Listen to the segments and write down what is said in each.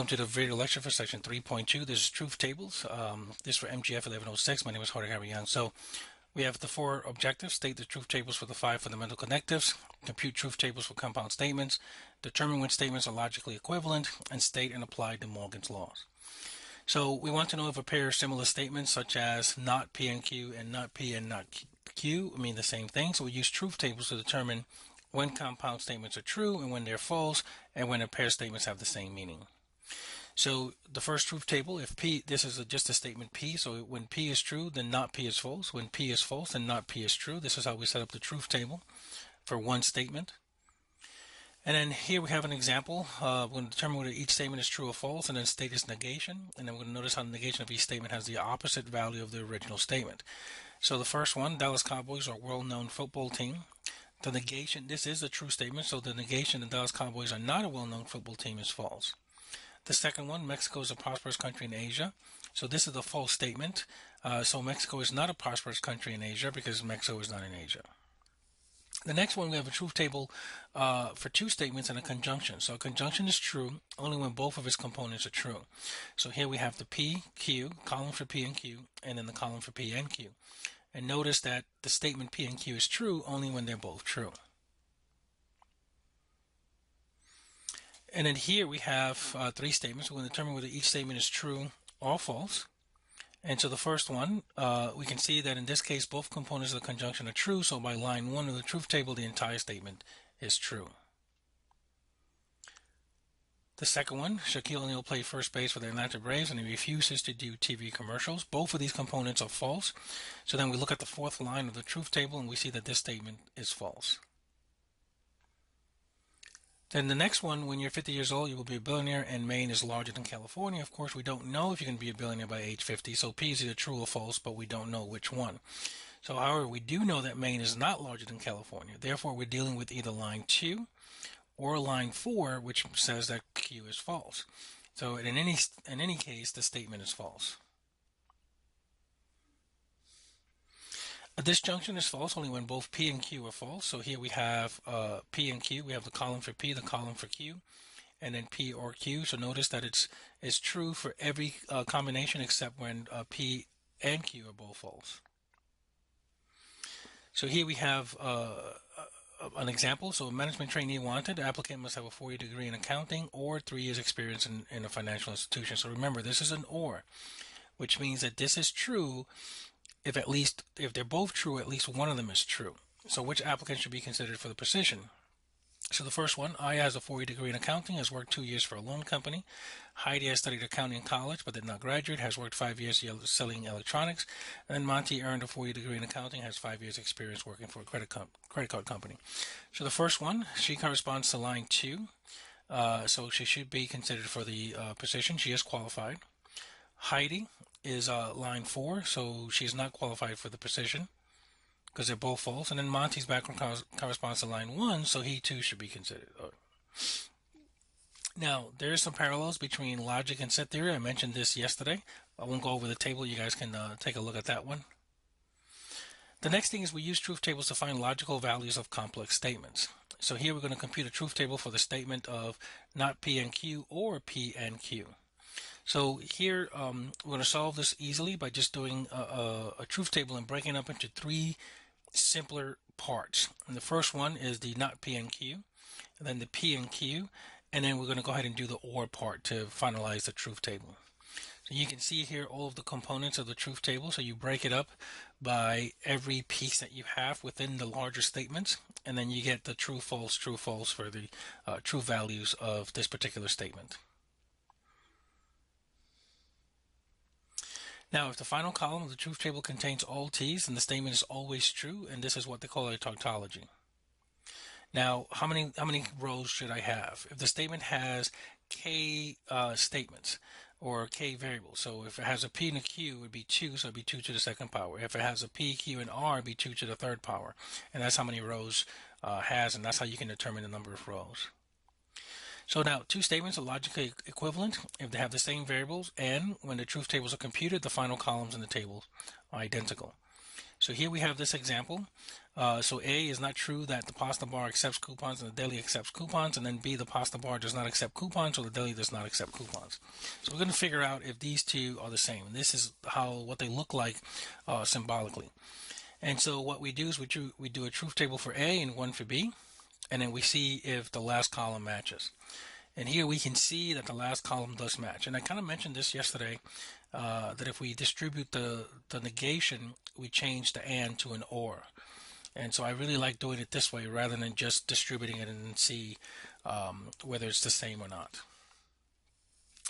Welcome to the video lecture for section 3.2. This is truth tables. This is for MGF 1106. My name is Harry Young. So we have the four objectives: state the truth tables for the five fundamental connectives, compute truth tables for compound statements, determine which statements are logically equivalent, and state and apply DeMorgan's laws. So we want to know if a pair of similar statements such as not P and Q and not P and not Q mean the same thing. So we use truth tables to determine when compound statements are true and when they're false, and when a pair of statements have the same meaning. So the first truth table, if P, this is just a statement P, so when P is true, then not P is false. When P is false, then not P is true. This is how we set up the truth table for one statement. And then here we have an example. We're going to determine whether each statement is true or false, and then state its negation. And then we're going to notice how the negation of each statement has the opposite value of the original statement. So the first one, Dallas Cowboys are a well-known football team. The negation, this is a true statement, so the negation the Dallas Cowboys are not a well-known football team is false. The second one, Mexico is a prosperous country in Asia. So this is a false statement. So Mexico is not a prosperous country in Asia because Mexico is not in Asia. The next one, we have a truth table for two statements and a conjunction. So a conjunction is true only when both of its components are true. So here we have the P, Q, column for P and Q, and then the column for P and Q. And notice that the statement P and Q is true only when they're both true. And then here we have three statements. We're going to determine whether each statement is true or false. And so the first one, we can see that in this case, both components of the conjunction are true. So by line 1 of the truth table, the entire statement is true. The second one, Shaquille O'Neal played first base for the Atlanta Braves and he refuses to do TV commercials. Both of these components are false. So then we look at the fourth line of the truth table and we see that this statement is false. Then the next one, when you're 50 years old, you will be a billionaire and Maine is larger than California. Of course, we don't know if you can be a billionaire by age 50. So P is either true or false, but we don't know which one. So however, we do know that Maine is not larger than California. Therefore, we're dealing with either line 2 or line 4, which says that Q is false. So in any case, the statement is false. A disjunction is false only when both P and Q are false. So here we have P and Q. We have the column for P, the column for Q, and then P or Q. So notice that it's true for every combination except when P and Q are both false. So here we have an example. So a management trainee wanted, the applicant must have a 4-year degree in accounting or 3 years experience in a financial institution. So remember, this is an or, which means that this is true if they're both true, at least one of them is true. So which applicant should be considered for the position? So the first one, Aya has a 4-year degree in accounting, has worked 2 years for a loan company. Heidi has studied accounting in college but did not graduate, has worked 5 years selling electronics. And then Monty earned a 4-year degree in accounting, has 5 years experience working for a credit card company. So the first one, she corresponds to line 2. So she should be considered for the position. She is qualified. Heidi is line 4, so she is not qualified for the position because they're both false. And then Monty's background corresponds to line 1, so he too should be considered. Now, there is some parallels between logic and set theory. I mentioned this yesterday. I won't go over the table. You guys can take a look at that one. The next thing is we use truth tables to find logical values of complex statements. So here we're going to compute a truth table for the statement of not P and Q or P and Q. So here we're going to solve this easily by just doing a truth table and breaking it up into 3 simpler parts. And the first one is the not P and Q, and then the P and Q, and then we're going to go ahead and do the OR part to finalize the truth table. So you can see here all of the components of the truth table. So you break it up by every piece that you have within the larger statements, and then you get the true, false for the true values of this particular statement. Now, if the final column of the truth table contains all T's, then the statement is always true, and this is what they call a tautology. Now, how many rows should I have? If the statement has K statements or K variables, so if it has a P and a Q, it would be 2, so it would be 2 to the second power. If it has a P, Q, and R, it would be 2 to the third power, and that's how many rows has, and that's how you can determine the number of rows. So now, two statements are logically equivalent if they have the same variables, and when the truth tables are computed, the final columns in the table are identical. So here we have this example. So A is not true that the pasta bar accepts coupons and the deli accepts coupons, and then B, the pasta bar does not accept coupons or the deli does not accept coupons. So we're going to figure out if these two are the same. And this is what they look like symbolically. And so what we do is we do a truth table for A and one for B, and then we see if the last column matches. And here we can see that the last column does match. And I kind of mentioned this yesterday, that if we distribute the negation, we change the and to an or. And so I really like doing it this way rather than just distributing it and see whether it's the same or not.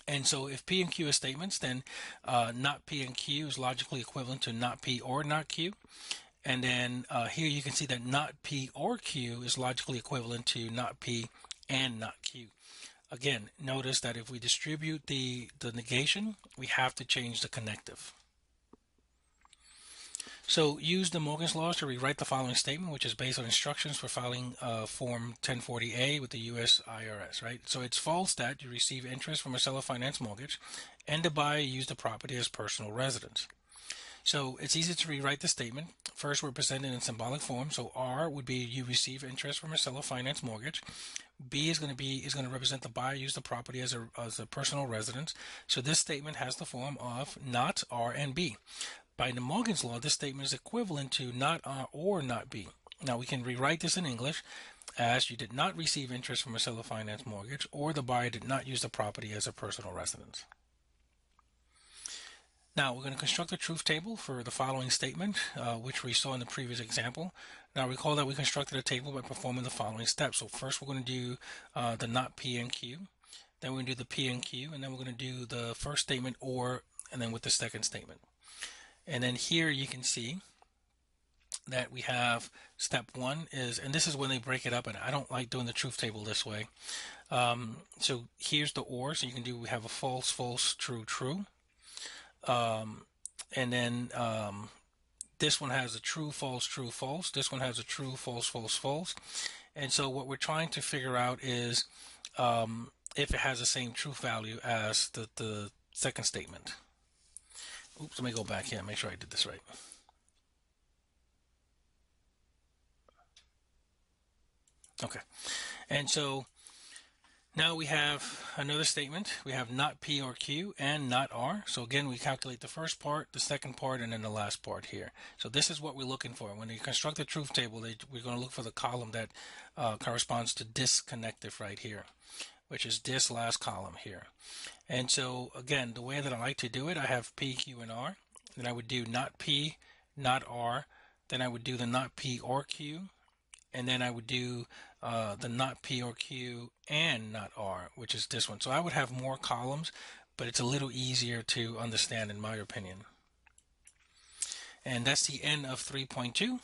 And so if P and Q are statements, then not P and Q is logically equivalent to not P or not Q. And then here you can see that not P or Q is logically equivalent to not P and not Q. Again, notice that if we distribute the negation, we have to change the connective. So use DeMorgan's laws to rewrite the following statement, which is based on instructions for filing Form 1040A with the U.S. IRS, right? So it's false that you receive interest from a seller finance mortgage and the buyer used the property as personal residence. So it's easy to rewrite the statement. First, we're presented in symbolic form. So R would be you receive interest from a seller finance mortgage. B is going to represent the buyer used the property as a personal residence. So this statement has the form of not R and B. By DeMorgan's law, this statement is equivalent to not R or not B. Now we can rewrite this in English as you did not receive interest from a seller finance mortgage, or the buyer did not use the property as a personal residence. Now we're going to construct a truth table for the following statement, which we saw in the previous example. Now recall that we constructed a table by performing the following steps. So first we're going to do the not P and Q, then we're going to do the P and Q, and then we're going to do the first statement or, and then with the second statement. And then here you can see that we have step one is, and this is when they break it up, and I don't like doing the truth table this way. So here's the or, so you can do, we have a false, false, true, true. And then this one has a true, false, true, false. This one has a true, false, false, false. And so what we're trying to figure out is if it has the same truth value as the second statement. Oops, let me go back here and make sure I did this right. Okay, and so now we have another statement. We have not P or Q and not R. So again, we calculate the first part, the second part, and then the last part here. So this is what we're looking for. When you construct a truth table, we're going to look for the column that corresponds to this connective right here, which is this last column here. And so again, the way that I like to do it, I have P, Q, and R. Then I would do not P, not R. Then I would do the not P or Q. And then I would do the not P or Q and not R, which is this one. So I would have more columns, but it's a little easier to understand in my opinion. And that's the end of 3.2.